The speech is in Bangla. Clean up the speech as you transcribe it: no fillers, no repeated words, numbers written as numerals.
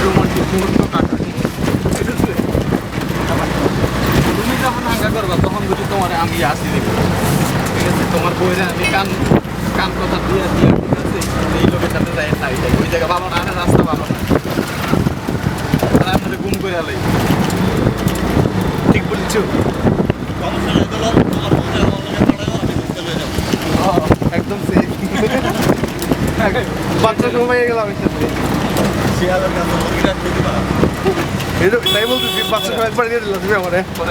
রোমান্টিক মুহূর্ত কাটানো, ঠিক আছে? তুমি যখন হাঙ্গা করবা তখন যদি তোমার আমি আসি দেখবো, ঠিক আছে? তোমার বইরে আমি কান কান কথা দিয়ে দিয়ে, ঠিক আছে? এই লোকের সাথে যাই নাই যাই ওই জায়গা পাবো না, আর রাস্তা পাবো না, আর আপনাদের গুম করে আলাই। ঠিক বলছো? একদম সেফ। বাচ্চা ঘুমাইয়ে গেলাম একসাথে। শিয়ালের কাছে মুরগি রাখতে দিবা? এই তো তাই বলতেছি, বাচ্চা একবার দিয়ে দিলাম তুমি আমারে।